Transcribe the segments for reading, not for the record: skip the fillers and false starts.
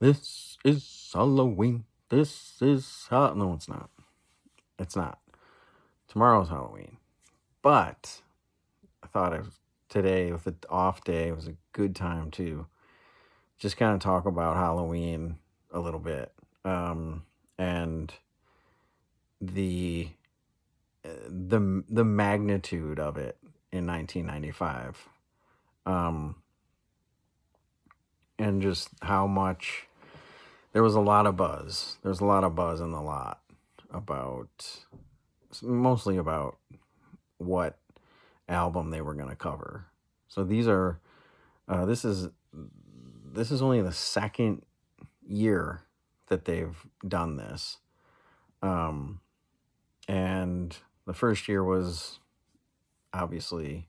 This is Halloween. This is no, it's not. It's not. Tomorrow's Halloween. But I thought today, with an off day, was a good time to just kind of talk about Halloween a little bit, and the the magnitude of it in 1995, um, and just how much there was a lot of buzz. There's a lot of buzz in the lot about mostly about what album they were going to cover. So these are this is only the second year that they've done this, um, and the first year was obviously,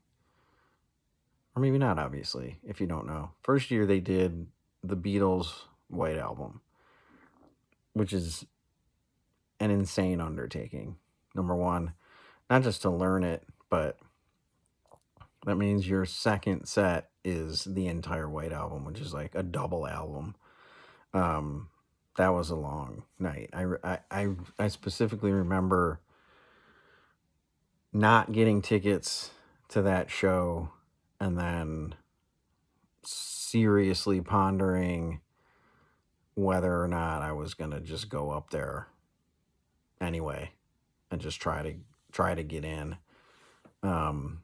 or maybe not obviously, if you don't know. First year they did the Beatles' White Album, which is an insane undertaking. Number one, not just to learn it, but that means your second set is the entire White Album, which is like a double album. Um, that was a long night. I specifically remember not getting tickets to that show and then seriously pondering whether or not I was going to just go up there anyway and just try to get in. Um,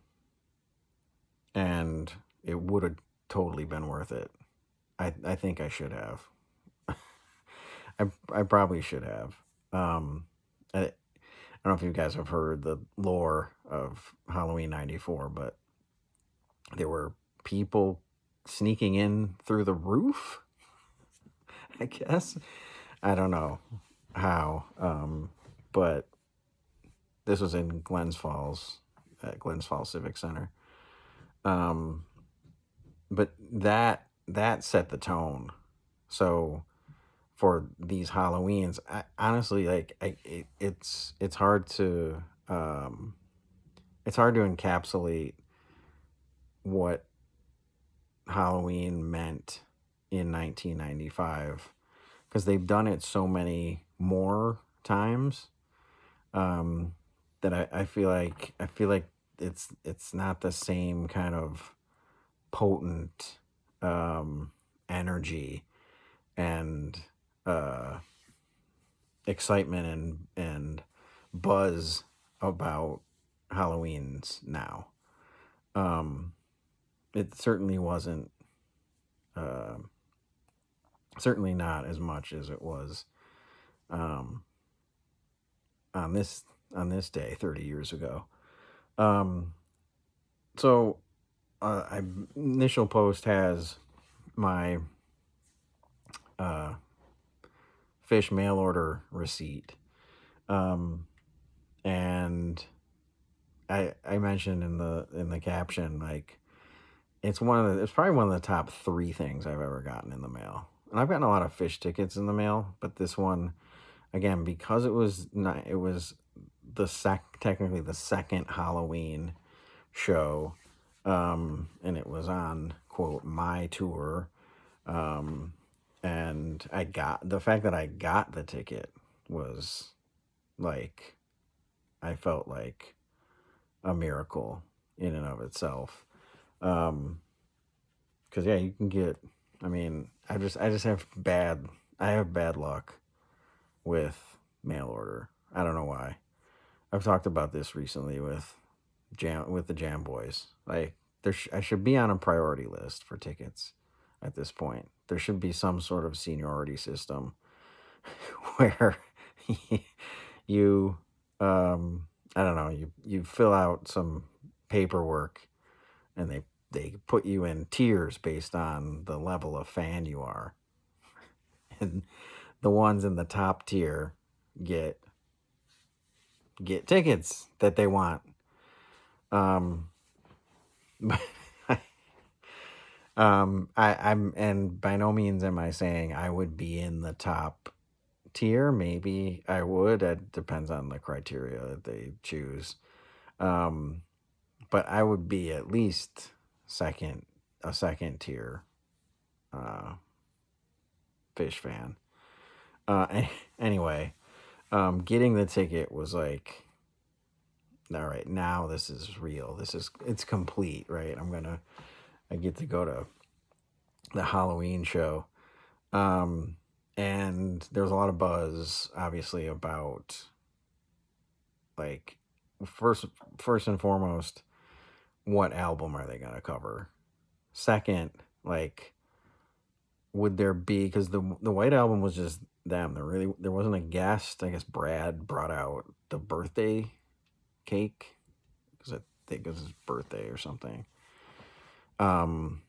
and it would have totally been worth it. I think I should have. I probably should have. I don't know if you guys have heard the lore of Halloween '94, but there were people sneaking in through the roof. I guess I don't know how, but this was in Glens Falls, at Glens Falls Civic Center. Um, but that set the tone. So for these Halloweens, honestly, like it's hard to it's hard to encapsulate what Halloween meant in 1995 because they've done it so many more times, um, that I feel like it's not the same kind of potent, energy and uh, excitement and buzz about Halloween's now. Um, it certainly wasn't, uh, certainly not as much as it was, um, on this day 30 years ago. Um, so I initial post has my uh, fish mail order receipt, um, and I mentioned in the caption, like, it's probably one of the top three things I've ever gotten in the mail. And I've gotten a lot of fish tickets in the mail, but this one, again, because it was technically the second Halloween show, and it was on quote my tour, um, and I got the fact that I got the ticket was like, I felt like a miracle in and of itself. Um, because yeah, you can get. I mean, I just have bad luck with mail order. I don't know why. I've talked about this recently with the Jam Boys. Like I should be on a priority list for tickets at this point. There should be some sort of seniority system where you, I don't know, you fill out some paperwork and they put you in tiers based on the level of fan you are. And the ones in the top tier get tickets that they want. Um, I'm, and by no means am I saying I would be in the top tier. Maybe I would. It depends on the criteria that they choose. Um, but I would be at least second, a second tier, uh, Fish fan. Anyway, getting the ticket was like, all right, now this is real. It's complete, right? I get to go to the Halloween show. Um, and there was a lot of buzz, obviously, about like first first and foremost, what album are they gonna cover? Second, like, would there be, because the White Album was just them. There wasn't a guest. I guess Brad brought out the birthday cake because I think it was his birthday or something. Um,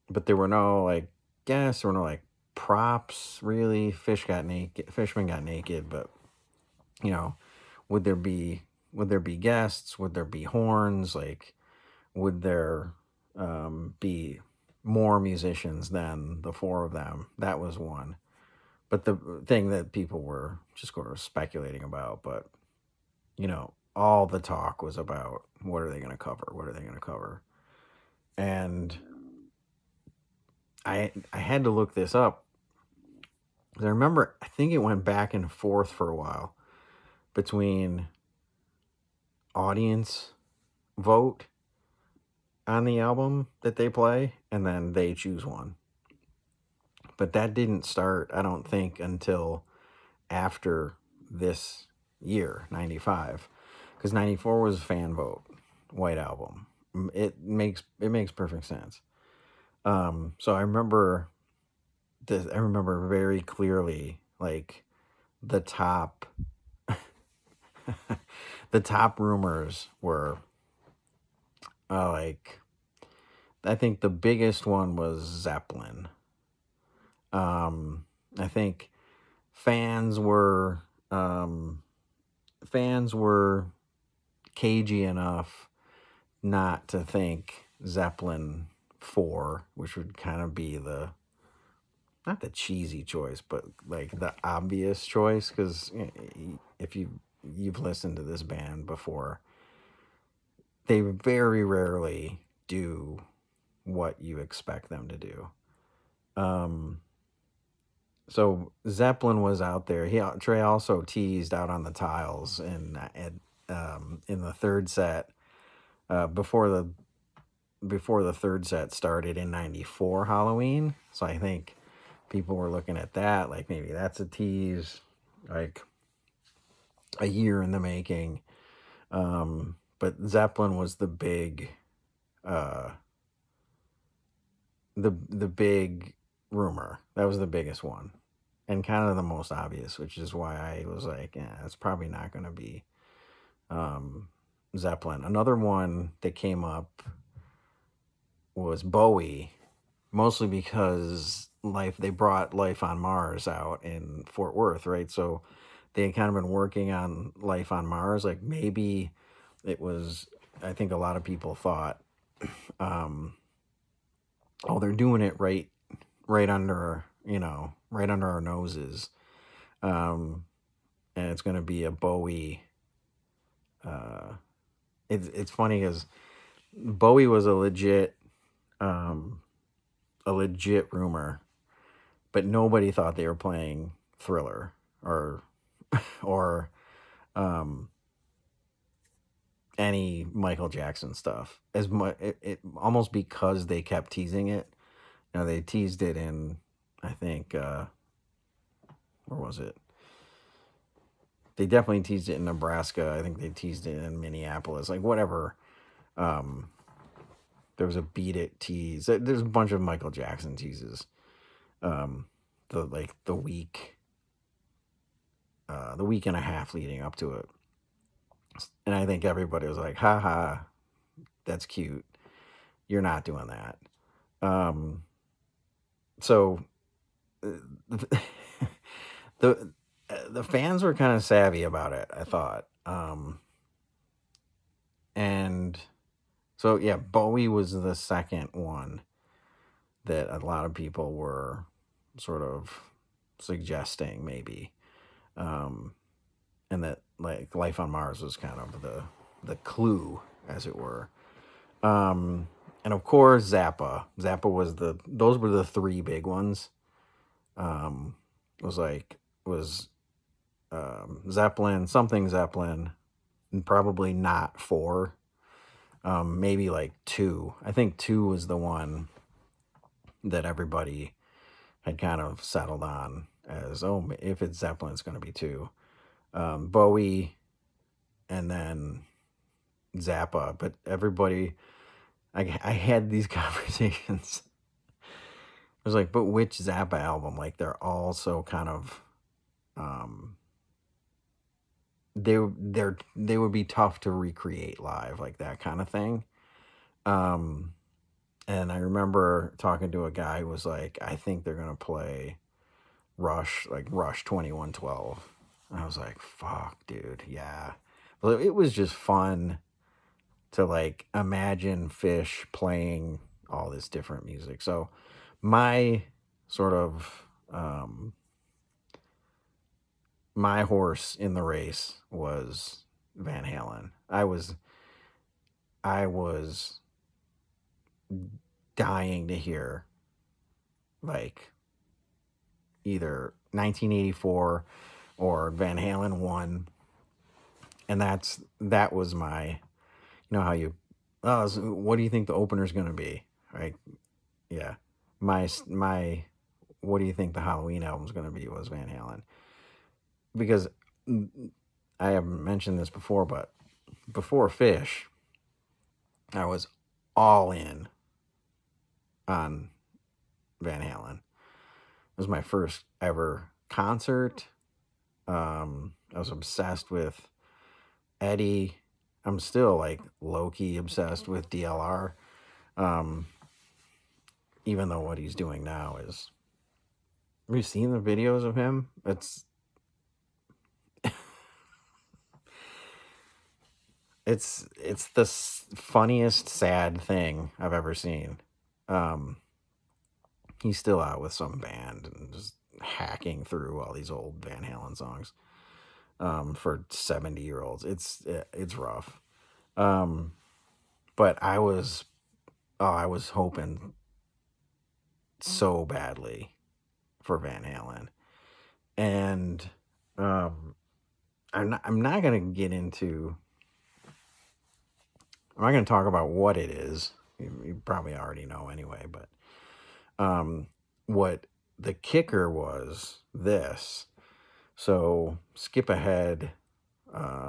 but there were no like guests. There were no like props really. Fishman got naked, but you know, would there be guests? Would there be horns? Like, would there be more musicians than the four of them? That was one. But the thing that people were just sort of speculating about, but all the talk was about what are they going to cover? What are they going to cover? And I had to look this up. I remember, I think it went back and forth for a while between audience vote on the album that they play and then they choose one. But that didn't start, I don't think, until after this year, 95. Because 94 was fan vote, White Album. It makes perfect sense. So I remember this. I remember very clearly, like the top, the top rumors were, like, I think the biggest one was Zeppelin. I think fans were cagey enough not to think Zeppelin 4, which would kind of be not the cheesy choice, but like the obvious choice. Because if you've listened to this band before, they very rarely do what you expect them to do. So Zeppelin was out there. Trey also teased out on the tiles in the third set, before the third set started in 94 Halloween. So I think people were looking at that like maybe that's a tease, like a year in the making. But Zeppelin was the big the big rumor. That was the biggest one and kind of the most obvious, which is why I was like, yeah, it's probably not going to be Zeppelin. Another one that came up was Bowie, mostly because they brought Life on Mars out in Fort Worth, right? So they had kind of been working on Life on Mars. Like maybe it was, I think a lot of people thought, oh, they're doing it right under, right under our noses. And it's going to be a Bowie. It's funny because Bowie was a legit rumor, but nobody thought they were playing Thriller or any Michael Jackson stuff as much. It almost because they kept teasing it. They teased it in, I think, where was it? They definitely teased it in Nebraska. I think they teased it in Minneapolis. Like whatever. There was a Beat It tease. There's a bunch of Michael Jackson teases. The week and a half leading up to it. And I think everybody was like, haha, that's cute. You're not doing that. So the fans were kind of savvy about it, I thought. And so, yeah, Bowie was the second one that a lot of people were sort of suggesting maybe. And that like Life on Mars was kind of the clue, as it were. And of course Zappa was those were the three big ones. was like was Zeppelin, something Zeppelin, and probably not 4. Maybe like 2. I think 2 was the one that everybody had kind of settled on as, oh, if it's Zeppelin, it's going to be 2. Bowie, and then Zappa. But everybody, I had these conversations. I was like, but which Zappa album? Like, they're all so kind of, um, they would be tough to recreate live, like that kind of thing. Um, and I remember talking to a guy who was like, I think they're gonna play Rush, like Rush 2112. And I was like, fuck, dude, yeah. But it was just fun to like imagine Fish playing all this different music. So my sort of my horse in the race was Van Halen. I was dying to hear like either 1984 or Van Halen 1, and that was my, you know how you, oh, so what do you think the opener's going to be? Right? Yeah. My what do you think the Halloween album's going to be was Van Halen. Because I haven't mentioned this before, but before Fish, I was all in on Van Halen. It was my first ever concert. I was obsessed with Eddie. I'm still like low key obsessed with DLR. Um, Even though what he's doing now is, have you seen the videos of him? It's the funniest sad thing I've ever seen. Um, he's still out with some band and just hacking through all these old Van Halen songs. For 70-year-olds, it's rough. Um, but I was hoping so badly for Van Halen, and um, I'm not gonna get into. I'm not gonna talk about what it is. You probably already know anyway, but um, what the kicker was this. So skip ahead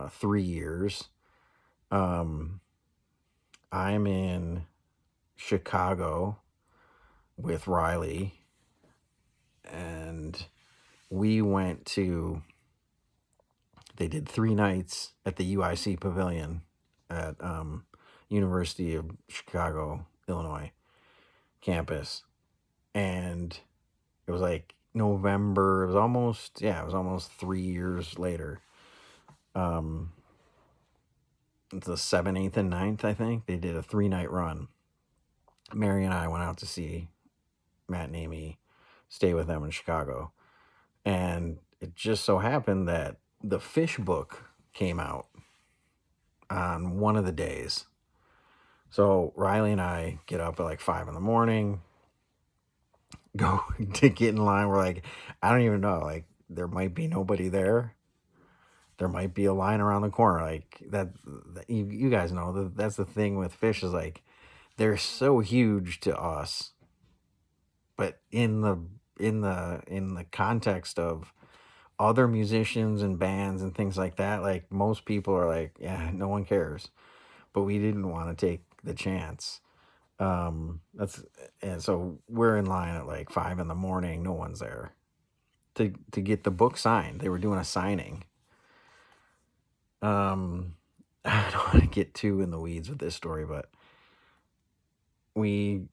3 years. Um, I'm in Chicago with Riley, and we went to, they did 3 nights at the UIC Pavilion at University of Chicago, Illinois campus. And it was like November. It was almost 3 years later. The 7th, 8th, and 9th, I think. They did a 3-night run. Mary and I went out to see Matt and Amy, stay with them in Chicago. And it just so happened that the Fish book came out on one of the days. So Riley and I get up at like 5 in the morning, go to get in line. We're like, I don't even know. Like, there might be nobody there. There might be a line around the corner. Like that you guys know that's the thing with Fish is like they're so huge to us, but in the context of other musicians and bands and things like that, like most people are like, yeah, no one cares. But we didn't want to take the chance. That's And so we're in line at like 5 in the morning. No one's there to get the book signed. They were doing a signing. I don't want to get too in the weeds with this story, but we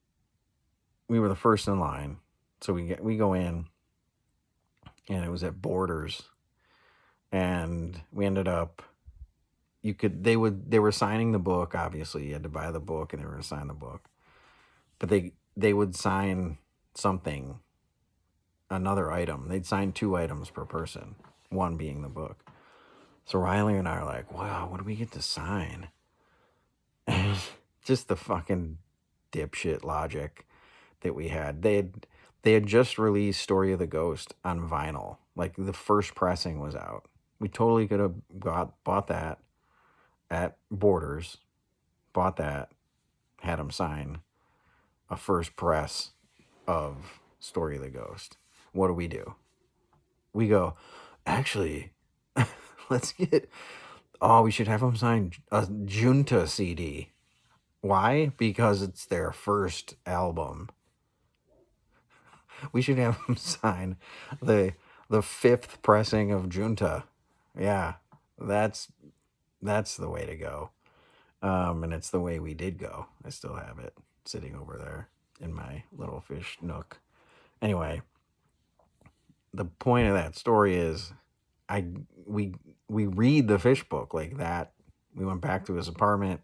were the first in line, so we go in, and it was at Borders, and we ended up. They were signing the book. Obviously, you had to buy the book, and they were going to sign the book, but they would sign something, another item. They'd sign 2 items per person, one being the book. So Riley and I are like, wow, what do we get to sign? And just the fucking dipshit logic that we had. they had just released Story of the Ghost on vinyl. Like the first pressing was out. We totally could have bought that at Borders, bought that, had them sign a first press of Story of the Ghost. What do? We go, actually, let's get, oh, we should have them sign a Junta CD. Why? Because it's their first album. We should have them sign the fifth pressing of Junta. Yeah, that's the way to go. And it's the way we did go. I still have it sitting over there in my little fish nook. Anyway, the point of that story is we read the fish book like that. We went back to his apartment.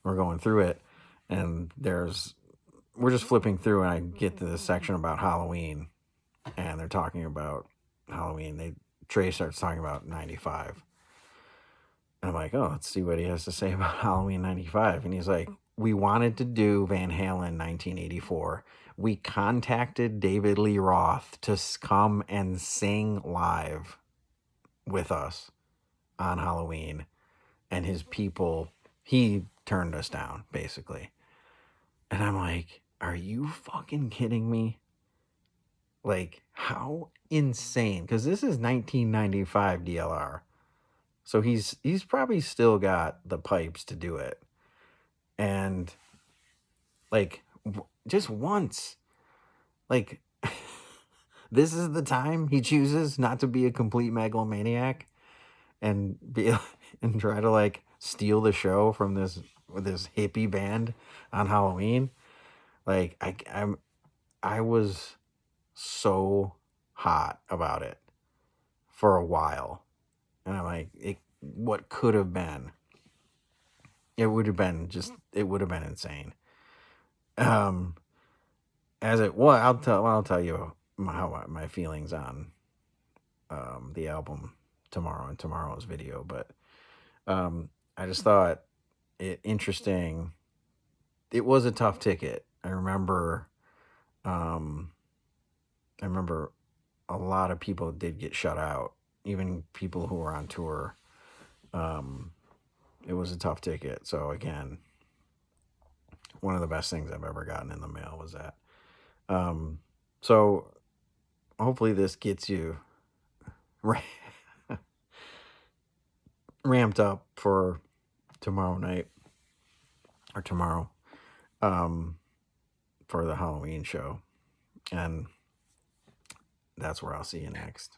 We're going through it, and we're just flipping through, and I get to this section about Halloween, and they're talking about Halloween. Trey starts talking about 95. And I'm like, oh, let's see what he has to say about Halloween 95. And he's like, we wanted to do Van Halen 1984. We contacted David Lee Roth to come and sing live with us on Halloween. And his people, he turned us down, basically. And I'm like, are you fucking kidding me? Like, how insane? Because this is 1995 DLR. So he's probably still got the pipes to do it. And like just once, like this is the time he chooses not to be a complete megalomaniac and be and try to like steal the show from this hippie band on Halloween. Like I was so hot about it for a while. And I'm like, what could have been? It would have been insane. As it was, I'll tell you how my feelings on the album tomorrow in tomorrow's video. But I just thought it interesting. It was a tough ticket. I remember a lot of people did get shut out, even people who were on tour. It was a tough ticket. So again, one of the best things I've ever gotten in the mail was that. So hopefully this gets you ramped up for tomorrow night or tomorrow for the Halloween show. And that's where I'll see you next.